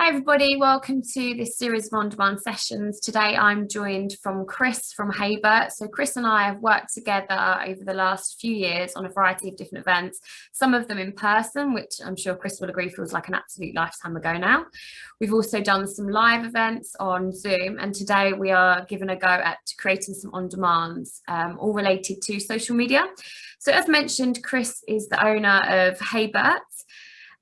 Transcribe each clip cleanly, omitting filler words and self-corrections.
Hi everybody, welcome to this series of on-demand sessions. Today I'm joined from Chris from Burt. So Chris and I have worked together over the last few years on a variety of different events, some of them in person, which I'm sure Chris will agree feels like an absolute lifetime ago now. We've also done some live events on Zoom, and today we are giving a go at creating some on-demands, all related to social media. So as mentioned, Chris is the owner of Burt.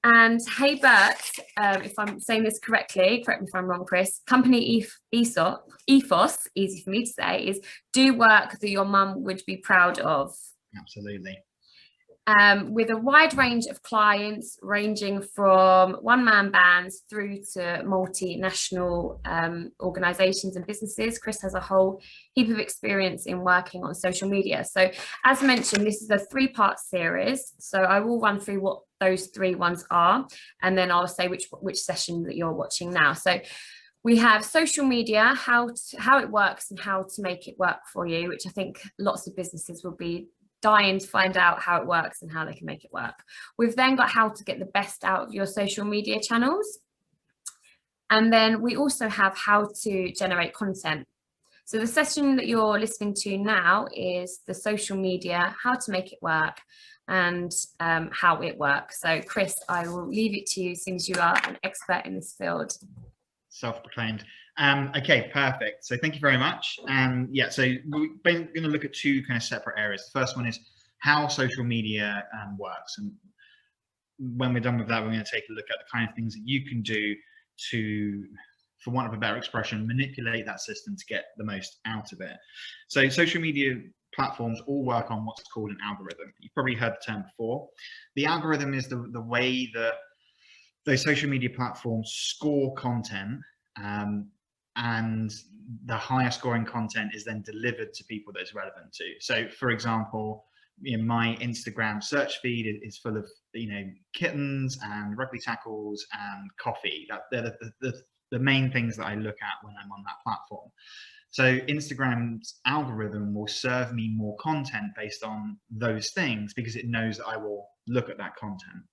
And Burt, if I'm saying this correctly, correct me if I'm wrong, Chris, company ethos, easy for me to say, is do work that your mum would be proud of. Absolutely. With a wide range of clients ranging from one-man bands through to multinational organisations and businesses. Chris has a whole heap of experience in working on social media. So as mentioned, this is a three-part series. So I will run through what those three ones are, and then I'll say which session that you're watching now. So we have social media, how it works and how to make it work for you, which I think lots of businesses will be dying to find out how it works and how they can make it work. We've then got how to get the best out of your social media channels. And then we also have how to generate content. So the session that you're listening to now is the social media, how to make it work and how it works. So Chris, I will leave it to you since you are an expert in this field. Self-proclaimed. Okay, perfect. So thank you very much. Yeah, so we're going to look at two kind of separate areas. The first one is how social media works. And when we're done with that, we're going to take a look at the kind of things that you can do to, for want of a better expression, manipulate that system to get the most out of it. So social media platforms all work on what's called an algorithm. You've probably heard the term before. The algorithm is the way that those social media platforms score content, and the higher scoring content is then delivered to people that it's relevant to. So for example, my Instagram search feed is full of kittens and rugby tackles and coffee. They're the main things that I look at when I'm on that platform. So Instagram's algorithm will serve me more content based on those things because it knows that I will look at that content.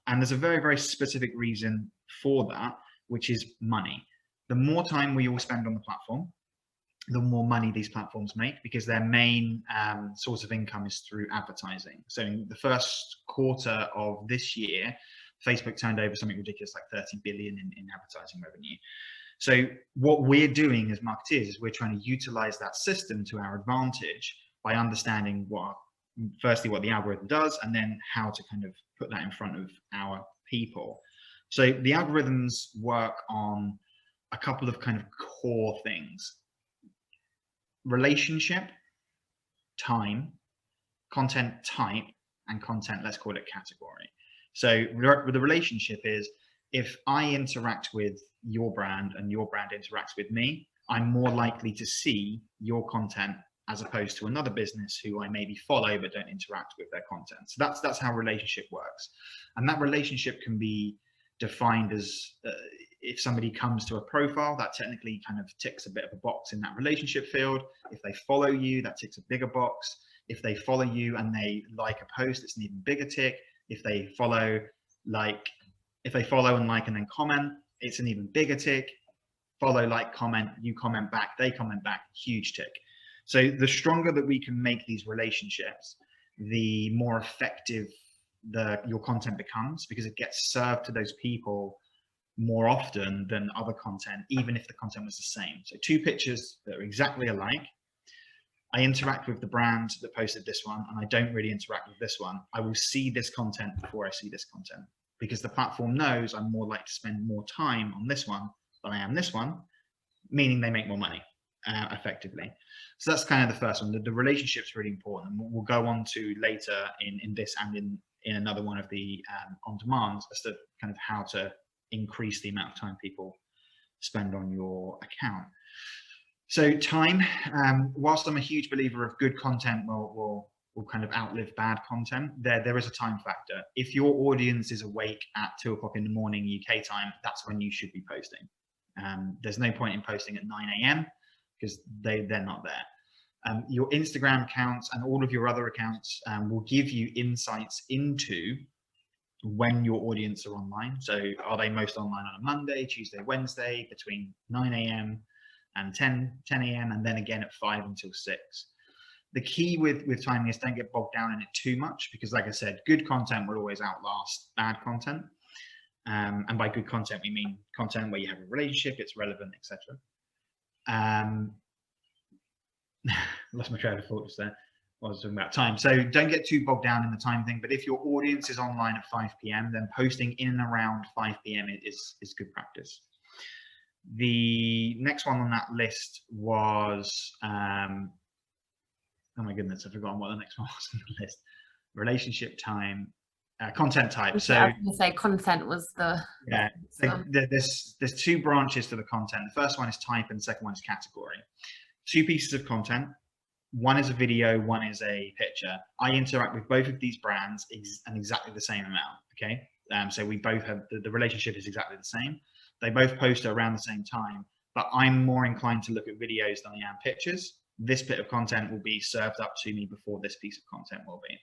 And there's a very, very specific reason for that, which is money. The more time we all spend on the platform, the more money these platforms make, because their main source of income is through advertising. So in the first quarter of this year, Facebook turned over something ridiculous like 30 billion in advertising revenue. So what we're doing as marketeers is we're trying to utilize that system to our advantage by understanding firstly what the algorithm does, and then how to kind of put that in front of our people. So the algorithms work on a couple of kind of core things: relationship, time, content type, and content, let's call it category. So the relationship is, if I interact with your brand and your brand interacts with me, I'm more likely to see your content as opposed to another business who I maybe follow but don't interact with their content. So that's how relationship works. And that relationship can be defined as if somebody comes to a profile, that technically kind of ticks a bit of a box in that relationship field. If they follow you, that ticks a bigger box. If they follow you and they like a post, it's an even bigger tick. If they follow and like and then comment, it's an even bigger tick. Follow, like, comment, you comment back, they comment back, huge tick. So the stronger that we can make these relationships, the more effective your content becomes, because it gets served to those people more often than other content, even if the content was the same. So two pictures that are exactly alike, I interact with the brand that posted this one, and I don't really interact with this one. I will see this content before I see this content, because the platform knows I'm more likely to spend more time on this one than I am this one, meaning they make more money effectively. So that's kind of the first one. The relationship's really important, and we'll go on to later in this and in another one of the on-demands as to kind of how to increase the amount of time people spend on your account. So time, whilst I'm a huge believer of good content will kind of outlive bad content, there is a time factor. If your audience is awake at 2 o'clock in the morning UK time, that's when you should be posting. There's no point in posting at 9 AM because they're not there. Your Instagram accounts and all of your other accounts will give you insights into when your audience are online. So are they most online on a Monday, Tuesday, Wednesday, between 9 a.m. and 10 a.m. and then again at 5 until 6. The key with timing is don't get bogged down in it too much, because like I said, good content will always outlast bad content. And by good content, we mean content where you have a relationship, it's relevant, etc. Lost my train of thought just there. I was talking about time. So don't get too bogged down in the time thing. But if your audience is online at 5 p.m., then posting in and around 5 p.m. is good practice. The next one on that list was, oh my goodness, I've forgotten what the next one was on the list. Relationship time, content type. So I was going to say content was the... Yeah, so there's two branches to the content. The first one is type and the second one is category. Two pieces of content. One is a video, one is a picture. I interact with both of these brands and exactly the same amount, okay? So we both have, the relationship is exactly the same. They both post around the same time, but I'm more inclined to look at videos than I am pictures. This bit of content will be served up to me before this piece of content will be.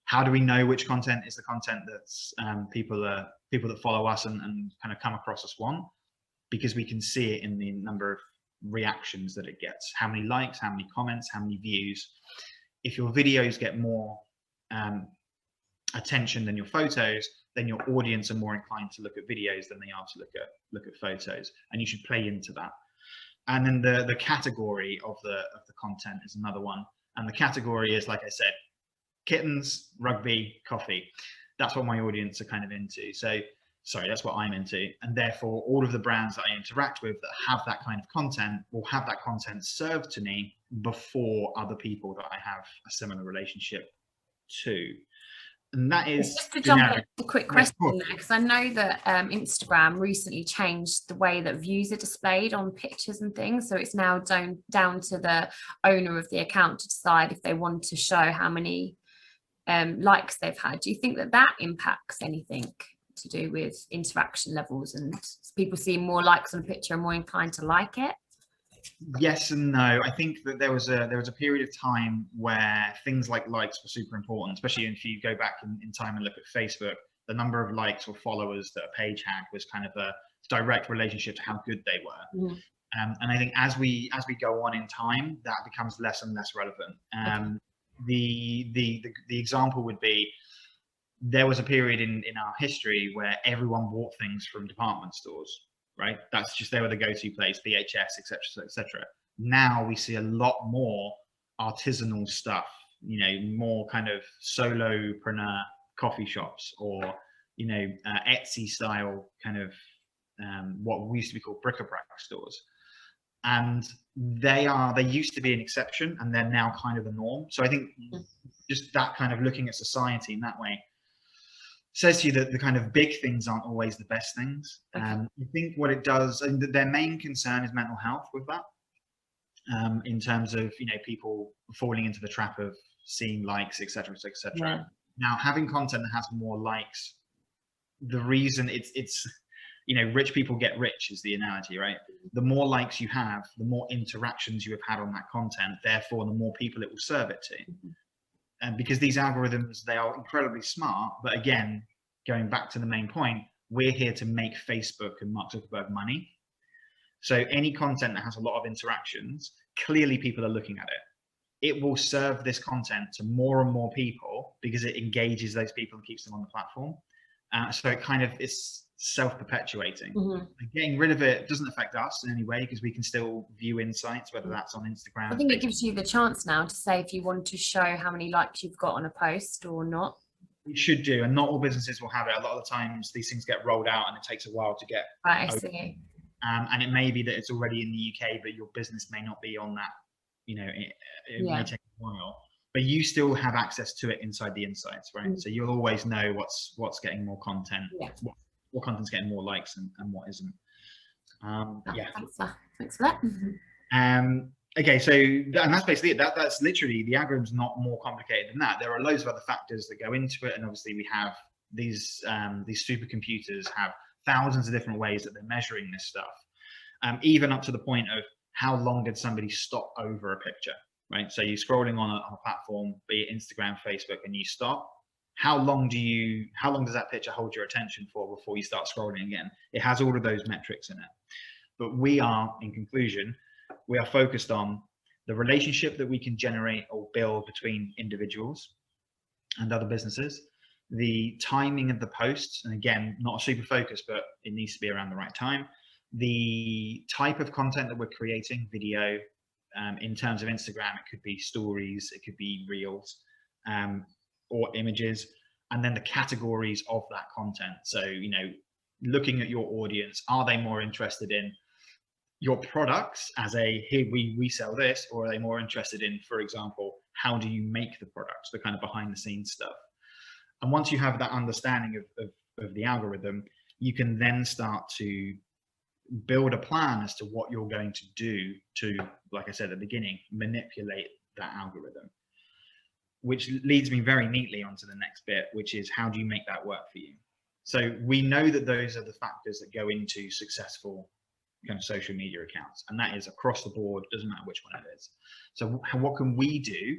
How do we know which content is the content that's people that follow us and kind of come across us want? Because we can see it in the number of reactions that it gets, how many likes, how many comments, how many views. If your videos get more attention than your photos, then your audience are more inclined to look at videos than they are to look at photos, and you should play into that. And then the category of the content is another one, and the category is, like I said, kittens, rugby, coffee. That's what my audience are kind of into. So sorry, that's what I'm into. And therefore, all of the brands that I interact with that have that kind of content will have that content served to me before other people that I have a similar relationship to. And that is just to jump in, a quick question there, because I know that Instagram recently changed the way that views are displayed on pictures and things. So it's now down to the owner of the account to decide if they want to show how many likes they've had. Do you think that that impacts anything to do with interaction levels and people seeing more likes on a picture and more inclined to like it? Yes and no. I think that there was a period of time where things like likes were super important, especially if you go back in time and look at Facebook. The number of likes or followers that a page had was kind of a direct relationship to how good they were. Mm. And I think as we go on in time, that becomes less and less relevant. Okay. The example would be, there was a period in our history where everyone bought things from department stores, right? That's just, they were the go-to place, VHS, etc., etc. Now we see a lot more artisanal stuff, you know, more kind of solopreneur coffee shops, or, you know, Etsy style kind of what we used to be called bric-a-brac stores. And they used to be an exception, and they're now kind of the norm. So I think just that kind of looking at society in that way says to you that the kind of big things aren't always the best things. Okay. I think what it does, and their main concern is mental health with that, in terms of, you know, people falling into the trap of seeing likes, etc., etc. Yeah. Now, having content that has more likes, the reason it's you know, rich people get rich is the analogy, right? The more likes you have, the more interactions you have had on that content, therefore the more people it will serve it to. Mm-hmm. And because these algorithms, they are incredibly smart, but again, going back to the main point, we're here to make Facebook and Mark Zuckerberg money. So any content that has a lot of interactions, clearly people are looking at it. It will serve this content to more and more people because it engages those people and keeps them on the platform. So it kind of is self-perpetuating. Mm-hmm. Getting rid of it doesn't affect us in any way because we can still view insights, whether that's on Instagram. I think it gives you the chance now to say if you want to show how many likes you've got on a post or not. It should do, and not all businesses will have it. A lot of the times these things get rolled out and it takes a while to get right, I see. And it may be that it's already in the UK, but your business may not be on that, you know, it may take a while. But you still have access to it inside the insights, right? Mm-hmm. So you'll always know what's getting more content, what content's getting more likes and what isn't. Yeah. Thanks for that. Okay, so and that's basically it. That's literally, the algorithm's not more complicated than that. There are loads of other factors that go into it, and obviously we have these supercomputers have thousands of different ways that they're measuring this stuff, even up to the point of how long did somebody stop over a picture, right? So you're scrolling on a platform, be it Instagram, Facebook, and you stop. how long does that picture hold your attention for before you start scrolling again? It has all of those metrics in it. But we are, in conclusion, we are focused on the relationship that we can generate or build between individuals and other businesses, the timing of the posts, and again, not a super focus, but it needs to be around the right time, the type of content that we're creating, video, in terms of Instagram, it could be stories, it could be reels, or images, and then the categories of that content. So, you know, looking at your audience, are they more interested in your products as a, here we sell this, or are they more interested in, for example, how do you make the products, the kind of behind the scenes stuff? And once you have that understanding of the algorithm, you can then start to build a plan as to what you're going to do to, like I said at the beginning, manipulate that algorithm. Which leads me very neatly onto the next bit, which is how do you make that work for you? So we know that those are the factors that go into successful kind of social media accounts, and that is across the board, doesn't matter which one it is. So what can we do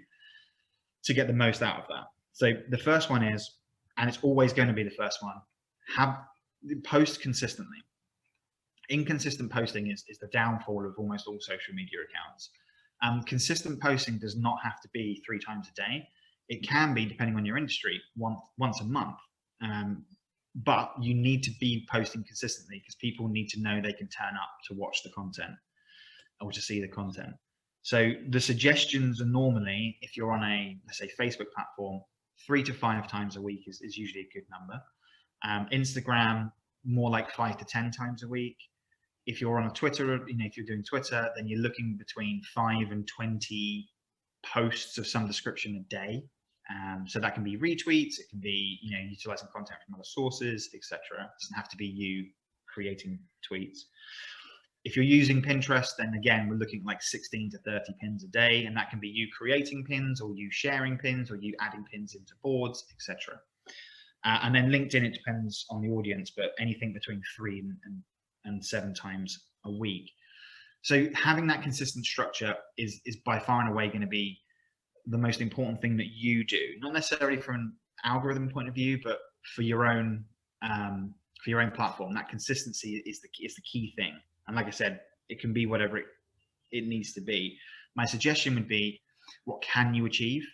to get the most out of that? So the first one is, and it's always going to be the first one, post consistently. Inconsistent posting is the downfall of almost all social media accounts. Consistent posting does not have to be 3 times a day. It can be, depending on your industry, once a month. But you need to be posting consistently because people need to know they can turn up to watch the content or to see the content. So the suggestions are normally, if you're on a, let's say, Facebook platform, 3 to 5 times a week is usually a good number. Instagram, more like 5 to 10 times a week. If you're on a Twitter, you know, if you're doing Twitter, then you're looking between 5 and 20 posts of some description a day. So that can be retweets, it can be, you know, utilizing content from other sources, etc. It doesn't have to be you creating tweets. If you're using Pinterest, then again, we're looking at like 16 to 30 pins a day, and that can be you creating pins, or you sharing pins, or you adding pins into boards, etc. And then LinkedIn, it depends on the audience, but anything between 3 and 7 times a week. So having that consistent structure is by far and away going to be the most important thing that you do, not necessarily from an algorithm point of view, but for your own platform. That consistency is the key thing. And like I said, it can be whatever it needs to be. My suggestion would be, what can you achieve?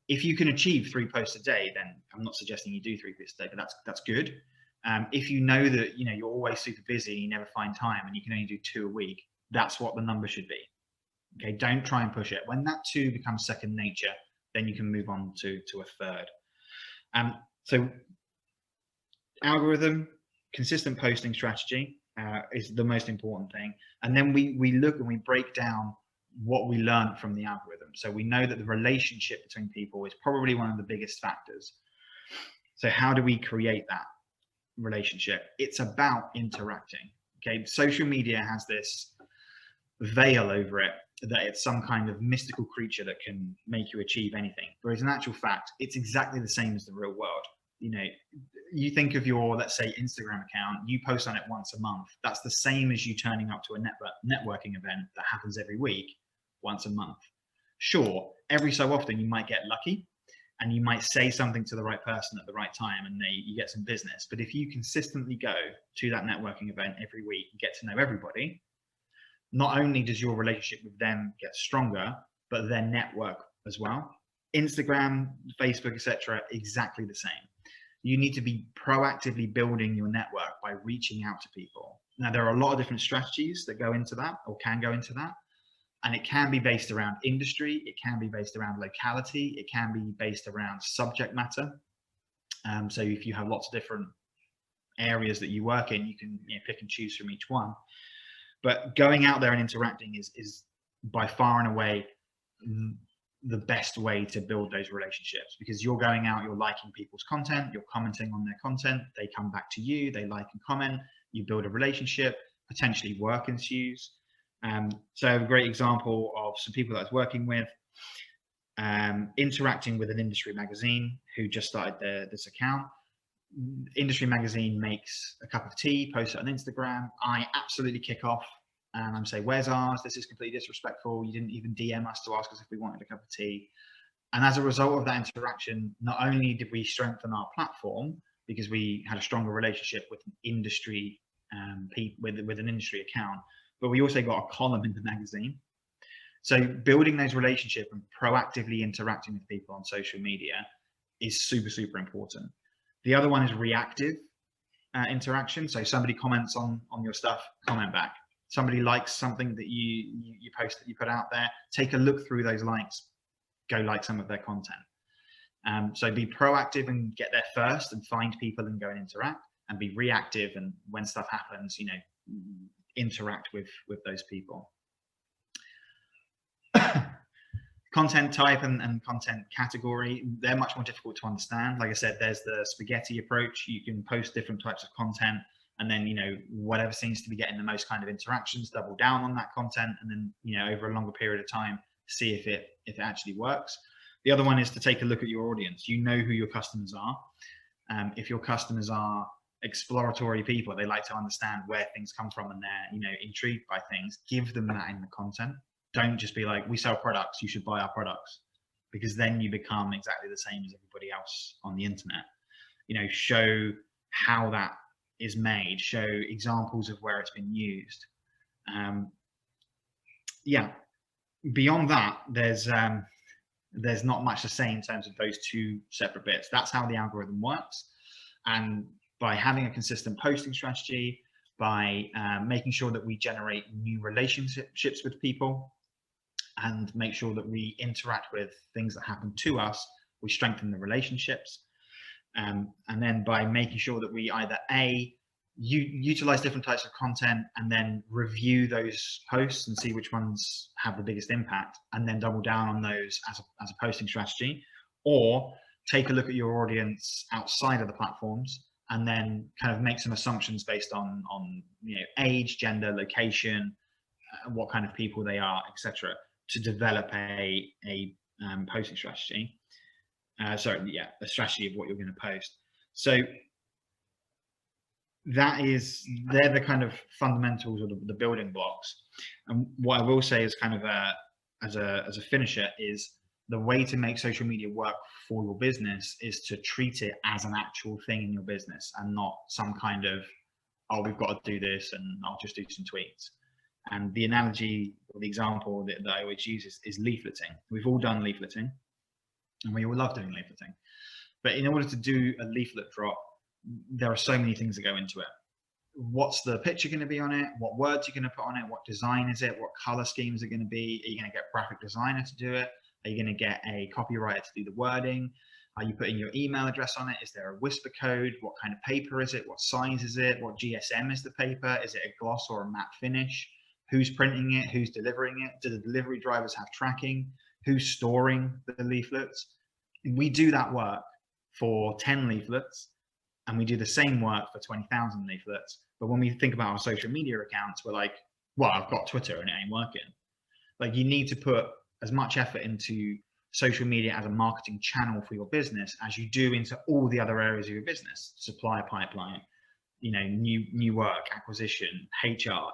If you can achieve 3 posts a day, then I'm not suggesting you do 3 posts a day, but that's good. If you know that, you know, you're always super busy, you never find time, and you can only do 2 a week, that's what the number should be. Okay, don't try and push it. When that 2 becomes second nature, then you can move on to a third. So algorithm, consistent posting strategy is the most important thing. And then we look and we break down what we learned from the algorithm. So we know that the relationship between people is probably one of the biggest factors. So how do we create that relationship? It's about interacting. Okay, social media has this veil over it that it's some kind of mystical creature that can make you achieve anything, whereas in actual fact it's exactly the same as the real world. You know, you think of your, let's say, Instagram account, you post on it once a month. That's the same as you turning up to a networking event that happens every week, once a month. Sure, every so often you might get lucky and you might say something to the right person at the right time and you get some business. But if you consistently go to that networking event every week and get to know everybody, not only does your relationship with them get stronger, but their network as well. Instagram, Facebook, etc., exactly the same. You need to be proactively building your network by reaching out to people. Now, there are a lot of different strategies that go into that, or can go into that. And it can be based around industry, it can be based around locality, it can be based around subject matter. So if you have lots of different areas that you work in, you can, you know, pick and choose from each one. But going out there and interacting is by far and away the best way to build those relationships, because you're going out, you're liking people's content, you're commenting on their content, they come back to you, they like and comment, you build a relationship, potentially work ensues. So a great example of some people that I was working with, interacting with an industry magazine who just started this account. Industry magazine makes a cup of tea, posts it on Instagram. I absolutely kick off and I'm saying, where's ours? This is completely disrespectful. You didn't even DM us to ask us if we wanted a cup of tea. And as a result of that interaction, not only did we strengthen our platform because we had a stronger relationship with an industry, with an industry account, but we also got a column in the magazine. So building those relationships and proactively interacting with people on social media is super, super important. The other one is reactive interaction. So somebody comments on your stuff, comment back. Somebody likes something that you post, that you put out there, take a look through those likes, go like some of their content. So be proactive and get there first and find people and go and interact, and be reactive, and when stuff happens, you know, interact with those people. Content type and content category, they're much more difficult to understand. Like I said, there's the spaghetti approach. You can post different types of content, and then, you know, whatever seems to be getting the most kind of interactions, double down on that content, and then, you know, over a longer period of time, see if it actually works. The other one is to take a look at your audience. You know who your customers are. If your customers are exploratory people, they like to understand where things come from, and they're, you know, intrigued by things, give them that in the content. Don't just be like, we sell products, you should buy our products, because then you become exactly the same as everybody else on the internet. You know, show how that is made, show examples of where it's been used. Yeah, beyond that, there's not much to say in terms of those two separate bits. That's how the algorithm works. And by having a consistent posting strategy, by making sure that we generate new relationships with people, and make sure that we interact with things that happen to us, we strengthen the relationships. And then by making sure that we either utilize different types of content, and then review those posts and see which ones have the biggest impact, and then double down on those as a posting strategy, or take a look at your audience outside of the platforms, and then kind of make some assumptions based on you know, age, gender, location, what kind of people they are, etc., to develop a posting strategy. A strategy of what you're going to post. So they're the kind of fundamentals, or the building blocks. And what I will say is kind of as a finisher, is the way to make social media work for your business is to treat it as an actual thing in your business, and not some kind of, oh, we've got to do this and I'll just do some tweets. And the analogy, or the example that I always use is leafleting. We've all done leafleting, and we all love doing leafleting. But in order to do a leaflet drop, there are so many things that go into it. What's the picture going to be on it? What words are you going to put on it? What design is it? What color schemes are going to be? Are you going to get a graphic designer to do it? Are you going to get a copywriter to do the wording? Are you putting your email address on it? Is there a whisper code? What kind of paper is it? What size is it? What GSM is the paper? Is it a gloss or a matte finish? Who's printing it? Who's delivering it? Do the delivery drivers have tracking? Who's storing the leaflets? We do that work for 10 leaflets, and we do the same work for 20,000 leaflets. But when we think about our social media accounts, we're like, well, I've got Twitter and it ain't working. Like, you need to put as much effort into social media as a marketing channel for your business as you do into all the other areas of your business: supplier pipeline, you know, new work, acquisition, HR.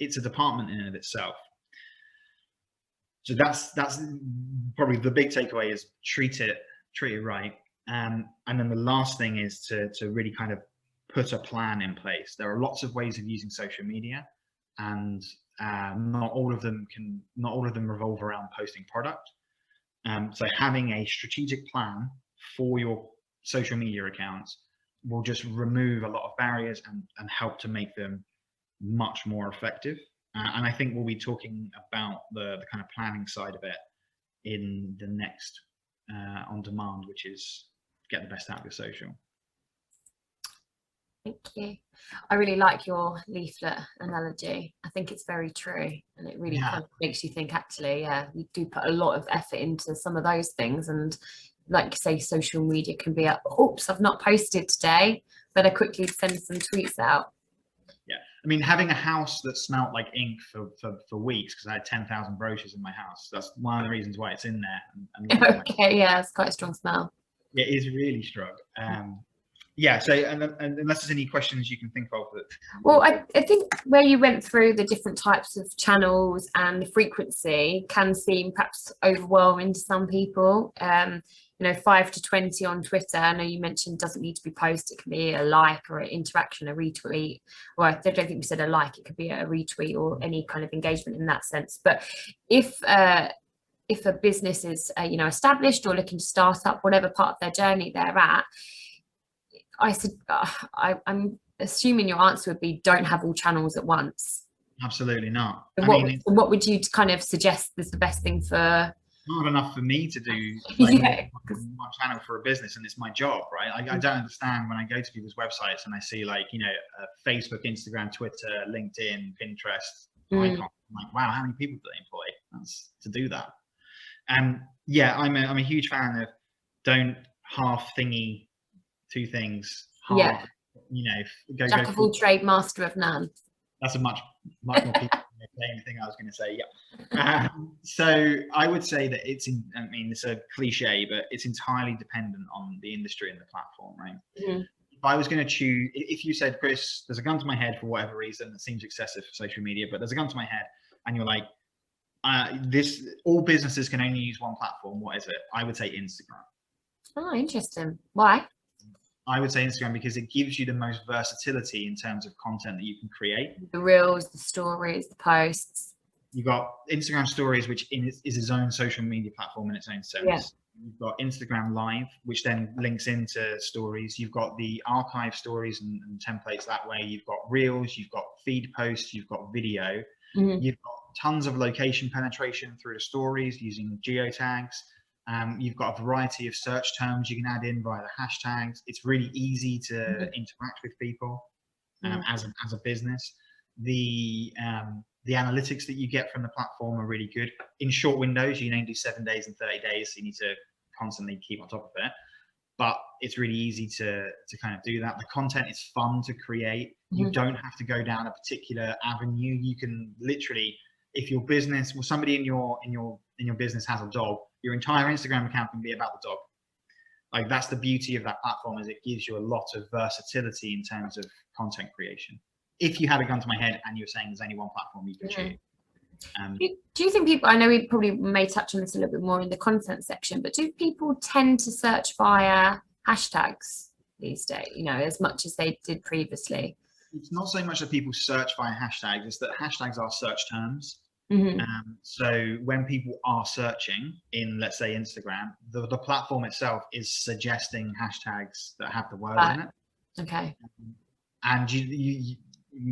It's a department in and of itself. So that's probably the big takeaway, is treat it right. And then the last thing is to really kind of put a plan in place. There are lots of ways of using social media, and not all of them revolve around posting product. So having a strategic plan for your social media accounts will just remove a lot of barriers and help to make them much more effective. And I think we'll be talking about the kind of planning side of it in the next on demand, which is get the best out of your social. Thank you. I really like your leaflet analogy. I think it's very true, and it really kind of makes you think, actually, yeah, we do put a lot of effort into some of those things. And like you say, social media can be oops, I've not posted today, better quickly send some tweets out. Yeah, I mean, having a house that smelled like ink for weeks, because I had 10,000 brochures in my house, that's one of the reasons why it's in there. Okay, yeah, it's quite a strong smell. It is really strong. Yeah, so and unless there's any questions you can think of that. Well, I think where you went through the different types of channels and the frequency can seem perhaps overwhelming to some people. 5 to 20 on Twitter. I know you mentioned doesn't need to be post. It can be a like or an interaction, a retweet. Or I don't think we said a like. It could be a retweet or any kind of engagement in that sense. But if a business is established or looking to start up, whatever part of their journey they're at, I'm assuming your answer would be don't have all channels at once. Absolutely not. What would you kind of suggest is the best thing for? Not enough for me to do one channel for a business, and it's my job, right? I don't understand when I go to people's websites and I see Facebook, Instagram, Twitter, LinkedIn, Pinterest icon. I'm like, wow, how many people do they employ? That's to do that. And yeah, I'm a huge fan of don't half thingy two things. Half, Jack of all trade, master of none. That's a much more people anything I was going to say. Yeah. So I would say that it's a cliche, but it's entirely dependent on the industry and the platform, right? If I was going to choose, if you said, Chris, there's a gun to my head for whatever reason that seems excessive for social media, but there's a gun to my head, and you're like, all businesses can only use one platform. What is it? I would say Instagram. Oh, interesting. Why? I would say Instagram because it gives you the most versatility in terms of content that you can create. The reels, the stories, the posts. You've got Instagram stories, which is its own social media platform in its own sense. Yeah. You've got Instagram Live, which then links into stories. You've got the archive stories and templates that way. You've got reels, you've got feed posts, you've got video. You've got tons of location penetration through the stories using geotags. You've got a variety of search terms you can add in via the hashtags. It's really easy to interact with people as a business. The analytics that you get from the platform are really good. In short windows, you do 7 days and 30 days, so you need to constantly keep on top of it. But it's really easy to kind of do that. The content is fun to create. You don't have to go down a particular avenue. You can literally, if your business or somebody in your business has a dog, your entire Instagram account can be about the dog. Like, that's the beauty of that platform, is it gives you a lot of versatility in terms of content creation. If you had a gun to my head and you're saying there's only one platform you can choose. Do you think people, I know we probably may touch on this a little bit more in the content section, but do people tend to search via hashtags these days, as much as they did previously? It's not so much that people search via hashtags, it's that hashtags are search terms. So when people are searching in, let's say, Instagram, the platform itself is suggesting hashtags that have the words in it. Okay. And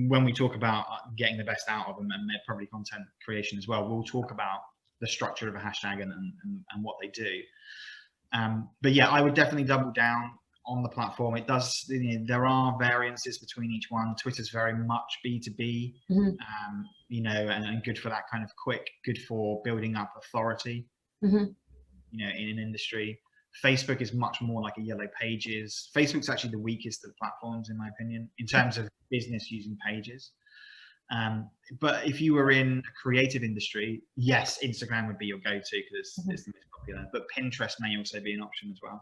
when we talk about getting the best out of them, and probably content creation as well, we'll talk about the structure of a hashtag and what they do. But yeah, I would definitely double down on the platform. It does, there are variances between each one. Twitter's very much B2B, and good for that kind of good for building up authority, in an industry. Facebook is much more like a yellow pages. Facebook's actually the weakest of the platforms, in my opinion, in terms of business using pages. But if you were in a creative industry, yes, Instagram would be your go-to because it's the most popular, but Pinterest may also be an option as well.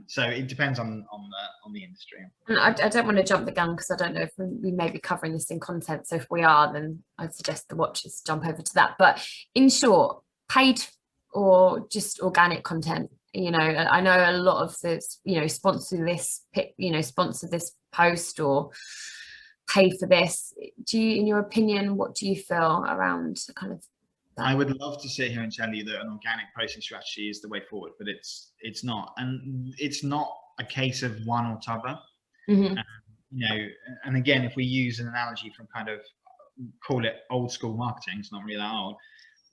So it depends on the industry. And I don't want to jump the gun because I don't know if we may be covering this in content. So if we are, then I'd suggest the watchers jump over to that. But in short, paid or just organic content, I know a lot of this, sponsor this post or pay for this. In your opinion, what do you feel around kind of that? I would love to sit here and tell you that an organic posting strategy is the way forward, but it's not, and it's not a case of one or t'other. And again, if we use an analogy from kind of, call it old school marketing, it's not really that old.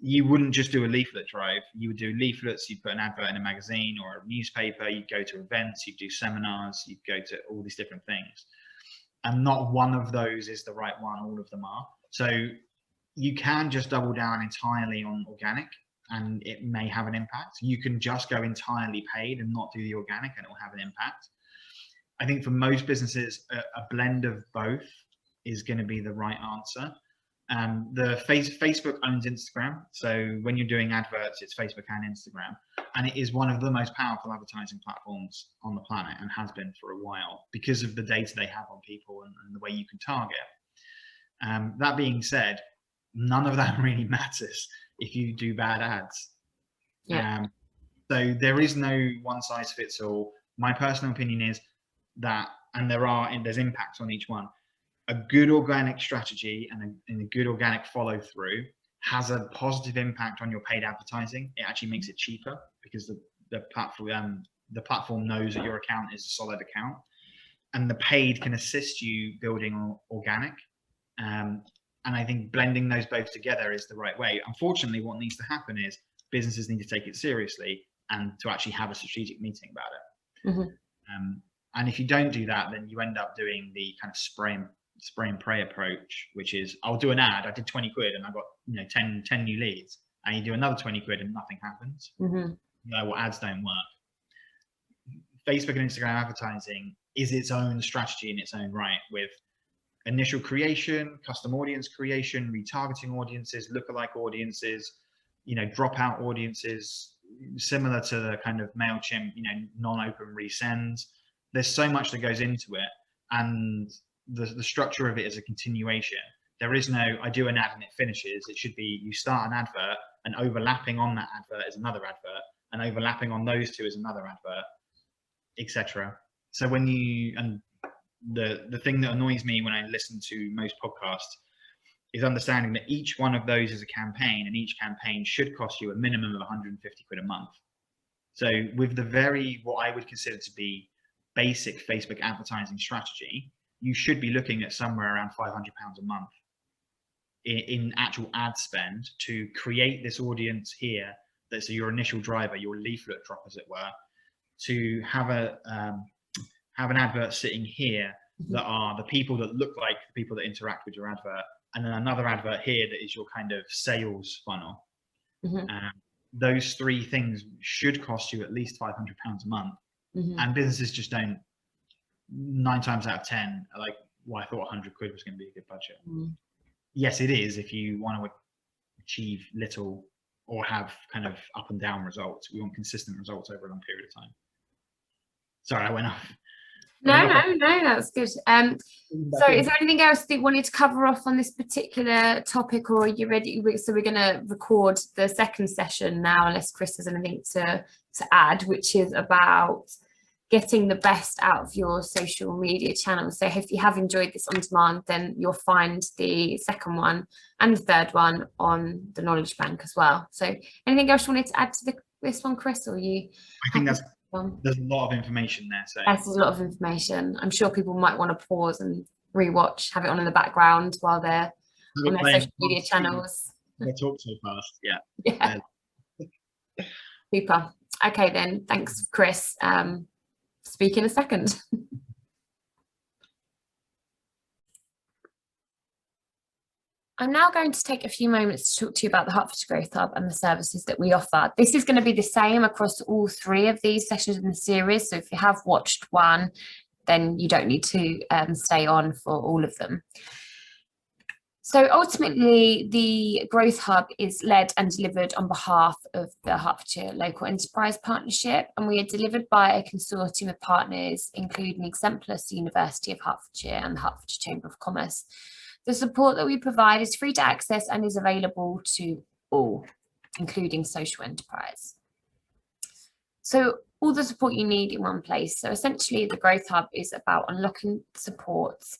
You wouldn't just do a leaflet drive. You would do leaflets, you'd put an advert in a magazine or a newspaper, you'd go to events, you'd do seminars, you'd go to all these different things. And not one of those is the right one, all of them are. So you can just double down entirely on organic and it may have an impact. You can just go entirely paid and not do the organic and it will have an impact. I think for most businesses, a blend of both is going to be the right answer. Facebook owns Instagram. So when you're doing adverts, it's Facebook and Instagram. and it is one of the most powerful advertising platforms on the planet and has been for a while because of the data they have on people and the way you can target. That being said, none of that really matters if you do bad ads. Yeah. So there is no one size fits all. My personal opinion is that, and there's impacts on each one. A good organic strategy and a good organic follow through has a positive impact on your paid advertising. It actually makes it cheaper because the platform knows that your account is a solid account, and the paid can assist you building organic. And I think blending those both together is the right way. Unfortunately, what needs to happen is businesses need to take it seriously and to actually have a strategic meeting about it. Mm-hmm. And if you don't do that, then you end up doing the kind of spray and pray approach, which is, I'll do an ad, I did 20 quid and I got 10 new leads, and you do another 20 quid and nothing happens. Mm-hmm. Well, ads don't work. Facebook and Instagram advertising is its own strategy in its own right, with initial creation, custom audience creation, retargeting audiences, lookalike audiences, dropout audiences, similar to the kind of MailChimp, non-open resends. There's so much that goes into it, and the structure of it is a continuation. There is no, I do an ad and it finishes. It should be, you start an advert and overlapping on that advert is another advert, and overlapping on those two is another advert, etc. So when the thing that annoys me when I listen to most podcasts is understanding that each one of those is a campaign, and each campaign should cost you a minimum of 150 quid a month. So with what I would consider to be basic Facebook advertising strategy, you should be looking at somewhere around £500 a month in actual ad spend to create this audience here. That's your initial driver, your leaflet drop, as it were, to have an advert sitting here that are the people that look like the people that interact with your advert, and then another advert here that is your kind of sales funnel. Mm-hmm. Those three things should cost you at least £500 a month. Mm-hmm. And businesses just don't, 9 times out of 10, are like, well, I thought 100 quid was going to be a good budget. Mm-hmm. Yes, it is if you want to achieve little or have kind of up and down results. We want consistent results over a long period of time. Sorry, I went off. No, that's good. So is there anything else that you wanted to cover off on this particular topic, or are you ready? So we're going to record the second session now, unless Chris has anything to add, which is about getting the best out of your social media channels. So if you have enjoyed this on demand, then you'll find the second one and the third one on the Knowledge Bank as well. So anything else you wanted to add to this one, Chris, or you? I think there's a lot of information there. So yes, there's a lot of information. I'm sure people might want to pause and rewatch, have it on in the background while they're on their social media channels. They talk so fast. Yeah. Super. Okay then, thanks, Chris. Speak in a second. I'm now going to take a few moments to talk to you about the Hertfordshire Growth Hub and the services that we offer. This is going to be the same across all 3 of these sessions in the series. So if you have watched one, then you don't need to stay on for all of them. So ultimately, the Growth Hub is led and delivered on behalf of the Hertfordshire Local Enterprise Partnership, and we are delivered by a consortium of partners, including Exemplus University of Hertfordshire and the Hertfordshire Chamber of Commerce. The support that we provide is free to access and is available to all, including social enterprise. So all the support you need in one place. So essentially, the Growth Hub is about unlocking supports.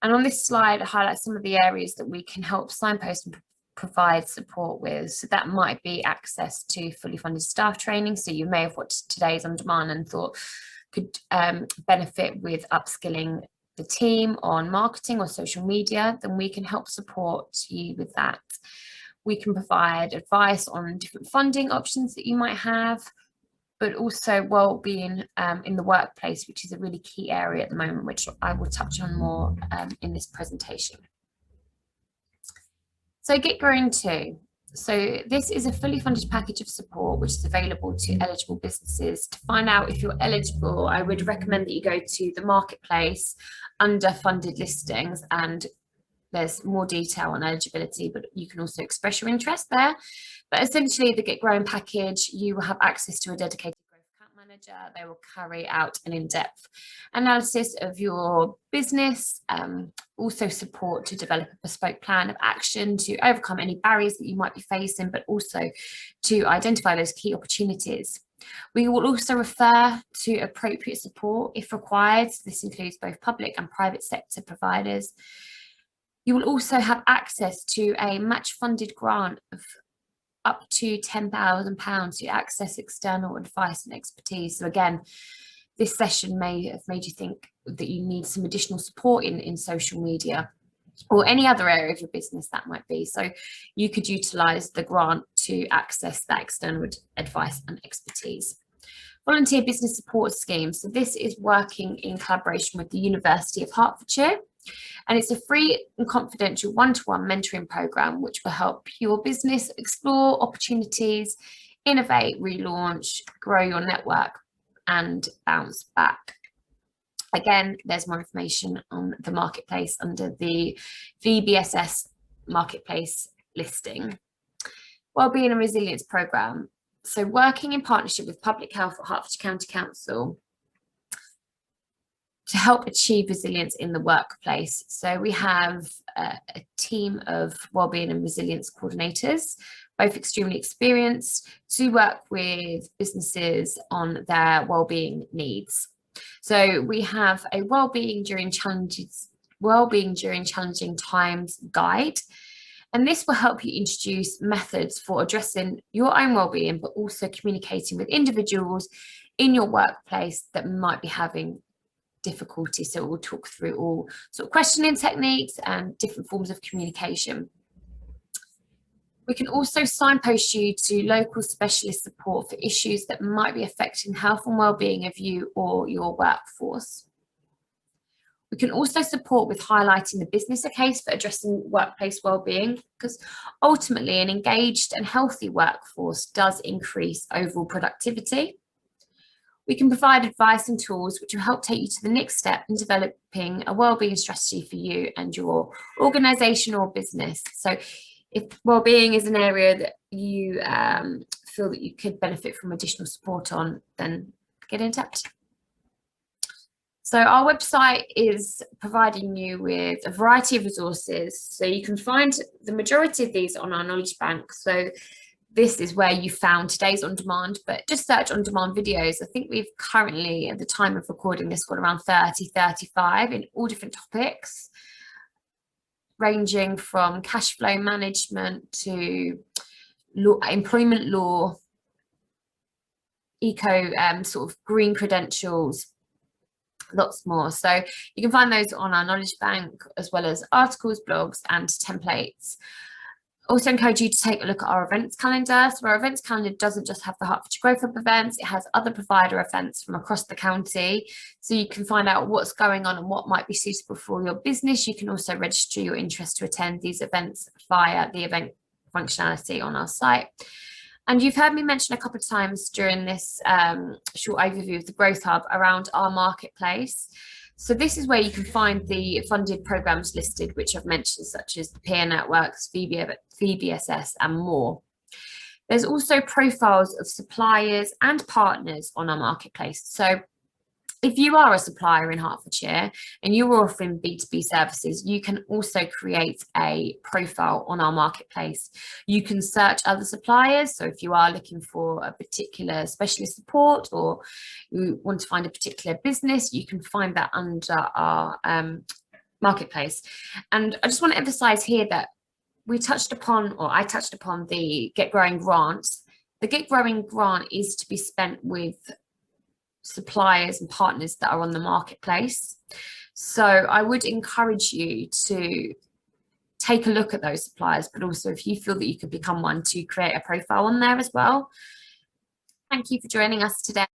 And on this slide, I highlight some of the areas that we can help signpost and provide support with. So that might be access to fully funded staff training. So you may have watched today's on demand and thought could benefit with upskilling the team on marketing or social media, then we can help support you with that. We can provide advice on different funding options that you might have, but also well-being in the workplace, which is a really key area at the moment, which I will touch on more in this presentation. So Get Growing Too. So this is a fully funded package of support which is available to eligible businesses. To find out if you're eligible, I would recommend that you go to the marketplace under funded listings and there's more detail on eligibility, but you can also express your interest there. But essentially, the Get Growing package, you will have access to a dedicated growth account manager. They will carry out an in-depth analysis of your business, also support to develop a bespoke plan of action to overcome any barriers that you might be facing, but also to identify those key opportunities. We will also refer to appropriate support if required. This includes both public and private sector providers. You will also have access to a match-funded grant of up to £10,000 to access external advice and expertise. So again, this session may have made you think that you need some additional support in social media or any other area of your business that might be. So you could utilise the grant to access that external advice and expertise. Volunteer Business Support Scheme. So this is working in collaboration with the University of Hertfordshire. And it's a free and confidential one-to-one mentoring program which will help your business explore opportunities, innovate, relaunch, grow your network and bounce back. Again, there's more information on the marketplace under the VBSS marketplace listing. Wellbeing and Resilience Programme. So working in partnership with Public Health at Hertfordshire County Council to help achieve resilience in the workplace. So we have a team of wellbeing and resilience coordinators, both extremely experienced, to work with businesses on their wellbeing needs. So we have a wellbeing during challenging times guide, and this will help you introduce methods for addressing your own wellbeing, but also communicating with individuals in your workplace that might be having difficulty. So we'll talk through all sort of questioning techniques and different forms of communication. We can also signpost you to local specialist support for issues that might be affecting health and well-being of you or your workforce. We can also support with highlighting the business case for addressing workplace well-being, because ultimately an engaged and healthy workforce does increase overall productivity. We can provide advice and tools which will help take you to the next step in developing a wellbeing strategy for you and your organisation or business. So if wellbeing is an area that you feel that you could benefit from additional support on, then get in touch. So our website is providing you with a variety of resources. So you can find the majority of these on our knowledge bank. So this is where you found today's on demand, but just search on demand videos. I think we've currently, at the time of recording this, got around 30, 35 in all different topics, ranging from cash flow management to law, employment law, eco, sort of green credentials, lots more. So you can find those on our knowledge bank, as well as articles, blogs and templates. Also encourage you to take a look at our events calendar. So our events calendar doesn't just have the Hertfordshire Growth Hub events, it has other provider events from across the county. So you can find out what's going on and what might be suitable for your business. You can also register your interest to attend these events via the event functionality on our site. And you've heard me mention a couple of times during this short overview of the Growth Hub around our marketplace. So this is where you can find the funded programs listed, which I've mentioned, such as the peer networks, VBSS and more. There's also profiles of suppliers and partners on our marketplace. So if you are a supplier in Hertfordshire and you're offering B2B services, you can also create a profile on our marketplace. You can search other suppliers. So if you are looking for a particular specialist support or you want to find a particular business, you can find that under our marketplace. And I just want to emphasize here that I touched upon the Get Growing grant. The Get Growing grant is to be spent with suppliers and partners that are on the marketplace. So I would encourage you to take a look at those suppliers, but also if you feel that you could become one, to create a profile on there as well. Thank you for joining us today.